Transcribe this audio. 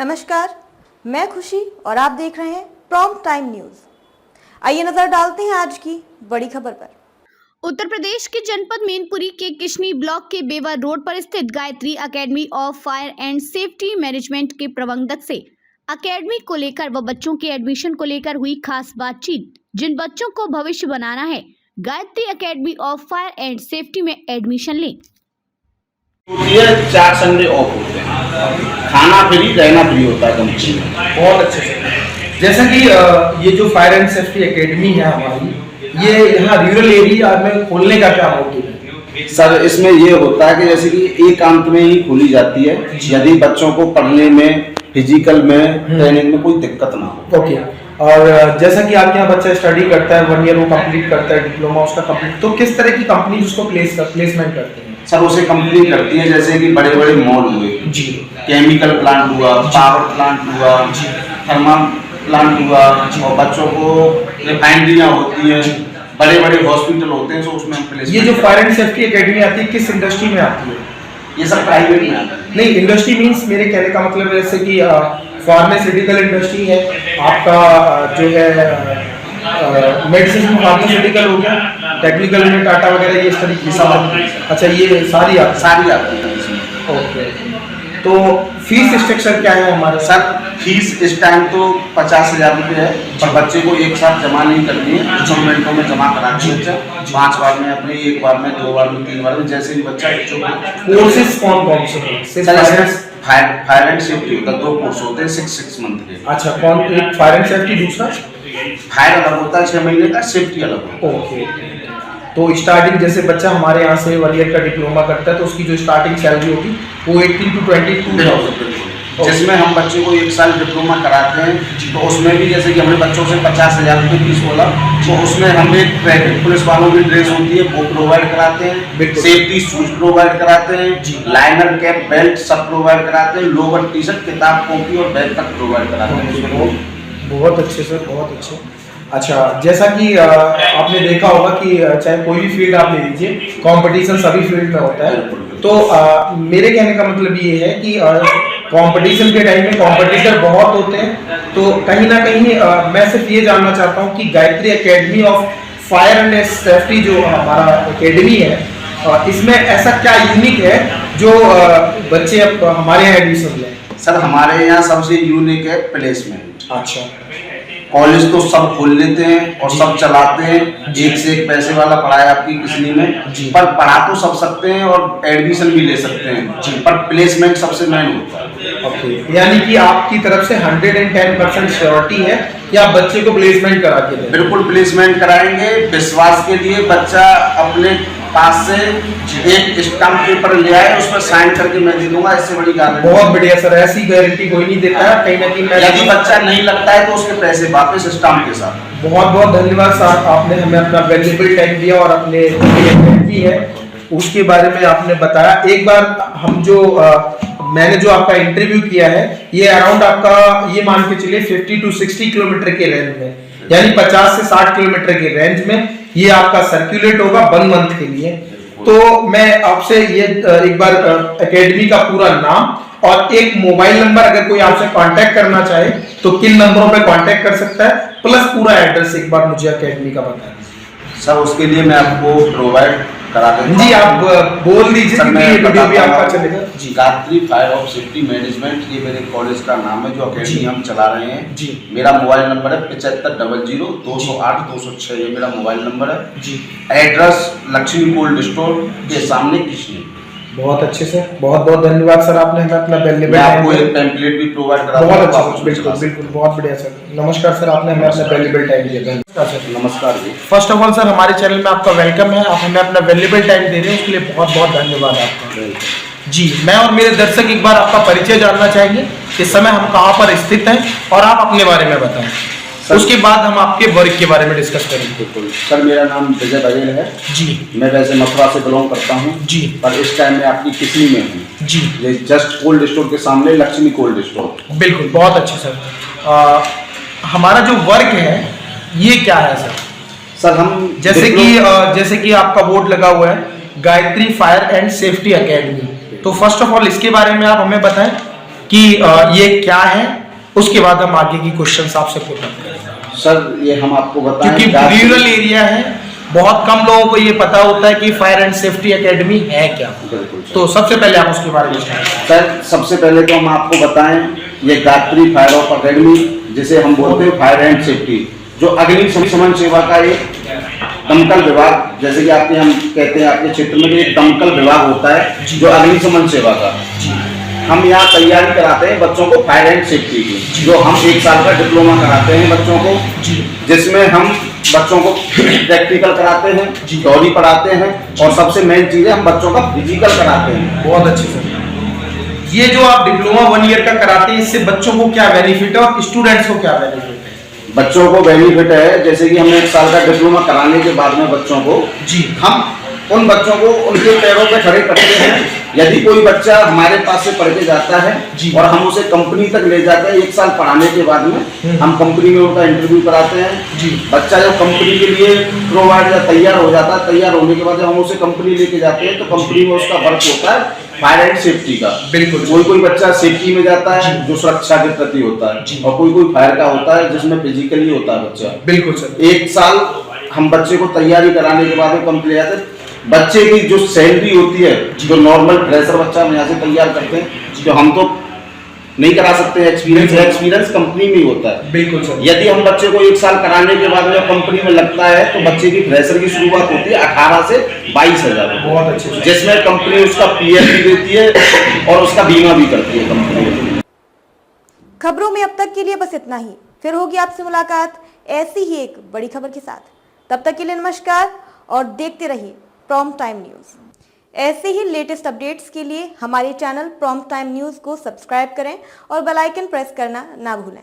नमस्कार, मैं खुशी और आप देख रहे हैं प्रॉम्प्ट टाइम न्यूज। आइए नजर डालते हैं आज की बड़ी खबर पर। उत्तर प्रदेश के जनपद मैनपुरी के किशनी ब्लॉक के बेवा रोड पर स्थित Gayatri academy of fire and safety management के प्रबंधक से एकेडमी को लेकर व बच्चों के एडमिशन को लेकर हुई खास बातचीत। जिन बच्चों को भविष्य बनाना है, Gayatri academy of fire and safety में एडमिशन लें। 4 संडे ऑफ होते हैं, खाना फ्री, रहना फ्री होता है कंपनी में। बहुत अच्छे से। जैसा कि ये जो फायर एंड सेफ्टी एकेडमी है हमारी, ये यहाँ रूरल एरिया में खोलने का क्या मोटिव है? सर, इसमें ये होता है कि जैसे कि एकांत में ही खोली जाती है, यदि बच्चों को पढ़ने में, फिजिकल में, ट्रेनिंग में कोई दिक्कत ना हो। ओके। और जैसा कि आपके यहाँ बच्चा स्टडी करता है, 1 ईयर वो कंप्लीट करता है, डिप्लोमा उसका कंप्लीट, तो किस तरह की कंपनी उसको प्लेसमेंट करते हैं? सर, उसे कंपनी करती है जैसे कि बड़े बड़े मॉल हुए जी, केमिकल प्लांट हुआ, पावर प्लांट हुआ, थर्मल प्लांट हुआ, और बच्चों को रिफाइनरियाँ होती हैं, बड़े बड़े हॉस्पिटल होते हैं, तो उसमें हम प्लेसमेंट। ये जो फायर एंड सेफ्टी एकेडमी आती है किस इंडस्ट्री में आती है? ये सब प्राइवेट में आता है। नहीं, इंडस्ट्री मीन्स मेरे कहने का मतलब जैसे कि फार्मास्यूटिकल इंडस्ट्री है आपका, जो है मेडिसिन में फार्मास्यूटिकल हो गया, टेक्निकल में टाटा वगैरह, ये इस तरीके से। अच्छा, ये सारी आती है इसमें। ओके। तो फीस स्ट्रक्चर क्या है हमारे? सर, फीस इस टाइम तो 50,000 रुपये है, पर बच्चे को एक साथ जमा नहीं करनी है, इंस्टॉलमेंटों में जमा करा के बच्चा 5 बार में, अपने 1 बार में, 2 बार में, 3 बार में, जैसे भी बच्चा बच्चों को। कोर्सेज कौन से हैं? फायर एंड सेफ्टी होता है, 2 कोर्स होते हैं 6 मंथ के। अच्छा, कौन? एक फायर एंड सेफ्टी, दूसरा फायर अलग होता है 6 महीने का, सेफ्टी अलग होता है। ओके। तो स्टार्टिंग जैसे बच्चा हमारे यहाँ से 1 ईयर का डिप्लोमा करता है, तो उसकी जो स्टार्टिंग सैलरी होगी वो 18 to 22,000। जिसमें हम बच्चे को 1 साल डिप्लोमा कराते हैं, तो उसमें भी जैसे कि हमने बच्चों से 50,000 रुपये फीस बोला, तो उसमें हम एक ट्रैफिक पुलिस वालों की ड्रेस होती है वो प्रोवाइड कराते हैं, सेफ्टी शूज प्रोवाइड कराते हैं, लाइनर कैप, बेल्ट सब प्रोवाइड कराते हैं, लोअर टी शर्ट, किताब, कॉपी और बैग तक प्रोवाइड कराते हैं। बहुत अच्छे सर, बहुत अच्छे। अच्छा, जैसा कि आपने देखा होगा कि चाहे कोई भी फील्ड आप ले लीजिए, कंपटीशन सभी फील्ड में होता है। तो मेरे कहने का मतलब ये है कि कंपटीशन के टाइम में कॉम्पिटिटर बहुत होते हैं, तो कहीं ना कहीं मैं सिर्फ ये जानना चाहता हूँ कि Gayatri academy of fire and safety जो हमारा एकेडमी है, इसमें ऐसा क्या यूनिक है जो बच्चे अब हमारे यहाँ एडमिशन लें? सर, हमारे यहाँ सबसे यूनिक है प्लेसमेंट। अच्छा। कॉलेज तो सब खोल लेते हैं और सब चलाते हैं, एक से एक पैसे वाला पढ़ाए आपकी किसी में, पर पढ़ा तो सब सकते हैं और एडमिशन भी ले सकते हैं, पर प्लेसमेंट सबसे मेन होता है। ओके। यानी कि आपकी तरफ से 110% श्योरिटी है कि आप बच्चे को प्लेसमेंट करा के दें? बिल्कुल प्लेसमेंट कराएंगे। विश्वास के लिए बच्चा अपने पास से एक स्टाम्प पेपर ले आए, उस पर साइन करके मैं दे दूंगा, इससे बड़ी गारंटी। बहुत बढ़िया सर, ऐसी गारंटी कोई नहीं देता है। कहीं ना कहीं यदि बच्चा नहीं लगता है तो उसके पैसे वापस स्टाम्प के साथ। बहुत बहुत धन्यवाद सर, आपने हमें अपना वैल्यूएबल टाइम दिया और अपने एकेडमी है उसके बारे में आपने बताया। एक बार हम जो मैंने जो आपका इंटरव्यू किया है, ये अराउंड आपका ये मान के चलिए 50 to 60 किलोमीटर के रेंज में, यानी 50 से 60 किलोमीटर के रेंज में ये आपका सर्कुलेट होगा 1 मंथ के लिए। तो मैं आपसे ये एक बार एकेडमी का पूरा नाम और एक मोबाइल नंबर, अगर कोई आपसे कांटेक्ट करना चाहे तो किन नंबरों पे कांटेक्ट कर सकता है, प्लस पूरा एड्रेस एक बार मुझे एकेडमी का बता दीजिए। सर, उसके लिए मैं आपको प्रोवाइड करा देता हूं। जी, आप बोल दीजिए कि ये वीडियो भी आपका चलेगा। जी, Gayatri fire of safety management, ये मेरे कॉलेज का नाम है जो एकेडमी हम चला रहे हैं। जी। मेरा मोबाइल नंबर है 7500 208 206, ये मेरा मोबाइल नंबर है। जी। एड्रेस लक्ष्मी कोल्ड स्टोर के सामने किशनी। बहुत अच्छे से, बहुत बहुत धन्यवाद सर, आपने हमें अपना वैल्यूएबल आपको एक टेम्पलेट भी प्रोवाइड करा दूंगा। बहुत अच्छा, बिल्कुल बिल्कुल, बहुत बढ़िया सर। नमस्कार सर, आपने हमें अपना वैल्यूएबल टाइम दिया। नमस्कार जी। फर्स्ट ऑफ ऑल सर, हमारे चैनल में आपका वेलकम है, आप हमें अपना वैल्यूएबल टाइम दे रहे हैं, उसके लिए बहुत बहुत धन्यवाद आपका। जी, मैं और मेरे दर्शक एक बार आपका परिचय जानना चाहेंगे, इस समय हम कहाँ पर स्थित हैं और आप अपने बारे में बताएं, उसके बाद हम आपके वर्क के बारे में डिस्कस करेंगे। सर, मेरा नाम विजय बघेल है जी। मैं वैसे मथुरा से बिलोंग करता हूँ जी, पर इस टाइम में आपकी किशनी में हूँ। जी, ये जस्ट कोल्ड स्टोर के सामने लक्ष्मी कोल्ड स्टोर। बिल्कुल, बहुत अच्छे सर। हमारा जो वर्क है ये क्या है सर? सर, हम जैसे कि आपका बोर्ड लगा हुआ है Gayatri fire and safety academy, तो फर्स्ट ऑफ ऑल इसके बारे में आप हमें बताएं कि ये क्या है, उसके बाद हम आगे की क्वेश्चंस आपसे पूछेंगे। सर ये हम आपको बताएं, क्योंकि रूरल एरिया है, बहुत कम लोगों को ये पता होता है कि फायर एंड सेफ्टी एकेडमी है क्या। बिल्कुल सर। तो सबसे पहले आप उसके बारे में बताएं। सर सबसे पहले तो हम आपको बताएं, ये गायत्री फायर ऑफ अकेडमी, जिसे हम बोलते हैं फायर एंड सेफ्टी, जो अग्निशमन सेवा का एक दमकल विभाग, जैसे कि आपके हम कहते हैं आपके क्षेत्र में एक दमकल विभाग होता है जो अग्निशमन सेवा का, हम यहाँ तैयारी कराते हैं बच्चों को फायर एंड सेफ्टी की, जो हम 1 साल का डिप्लोमा कराते हैं बच्चों को, जिसमें हम बच्चों को प्रैक्टिकल कराते हैं, थ्योरी पढ़ाते हैं, और सबसे मेन चीज है हम बच्चों का फिजिकल कराते हैं। बहुत अच्छे से। ये जो आप डिप्लोमा 1 ईयर का कराते हैं, इससे बच्चों को क्या बेनिफिट है और स्टूडेंट्स को क्या बेनिफिट है? बच्चों को बेनिफिट है, जैसे कि हमने 1 साल का डिप्लोमा कराने के बाद में बच्चों को हम उन बच्चों को उनके पैरों पे खड़े करते हैं। यदि कोई बच्चा हमारे पास से पढ़ के जाता है और हम उसे कंपनी तक ले जाते हैं, 1 साल पढ़ाने के बाद में हम कंपनी में उनका इंटरव्यू कराते हैं। बच्चा जब कंपनी के लिए प्रोवाइड तैयार हो जाता है, तैयार होने के बाद जब हम उसे कंपनी लेके जाते हैं तो कंपनी में उसका वर्क होता है फायर एंड सेफ्टी का। बिल्कुल। कोई बच्चा सेफ्टी में जाता है जो सुरक्षा के प्रति होता है, और कोई फायर का होता है जिसमें फिजिकली होता है बच्चा। बिल्कुल सर। 1 साल हम बच्चे को तैयारी कराने के बाद में कंपनी आते हैं। बच्चे की जो सैलरी होती है, जो नॉर्मल फ्रेशर बच्चा हम यहाँ से तैयार करते हैं, जो हम तो नहीं करा सकते, एक्सपीरियंस कंपनी में ही होता है। बिल्कुल सर। यदि हम बच्चे को 1 साल कराने के बाद में कंपनी में लगता है तो बच्चे की फ्रेशर की शुरुआत होती है 18 से 22,000। बहुत अच्छे। जिसमें कंपनी उसका पीएफ भी देती है और उसका बीमा भी करती है कंपनी। खबरों में अब तक के लिए बस इतना ही, फिर होगी आपसे मुलाकात ऐसी ही एक बड़ी खबर के साथ। तब तक के लिए नमस्कार और देखते रहिए प्रॉम्प्ट टाइम न्यूज़। ऐसे ही लेटेस्ट अपडेट्स के लिए हमारे चैनल प्रॉम्प्ट टाइम न्यूज़ को सब्सक्राइब करें और बेल आइकन प्रेस करना ना भूलें।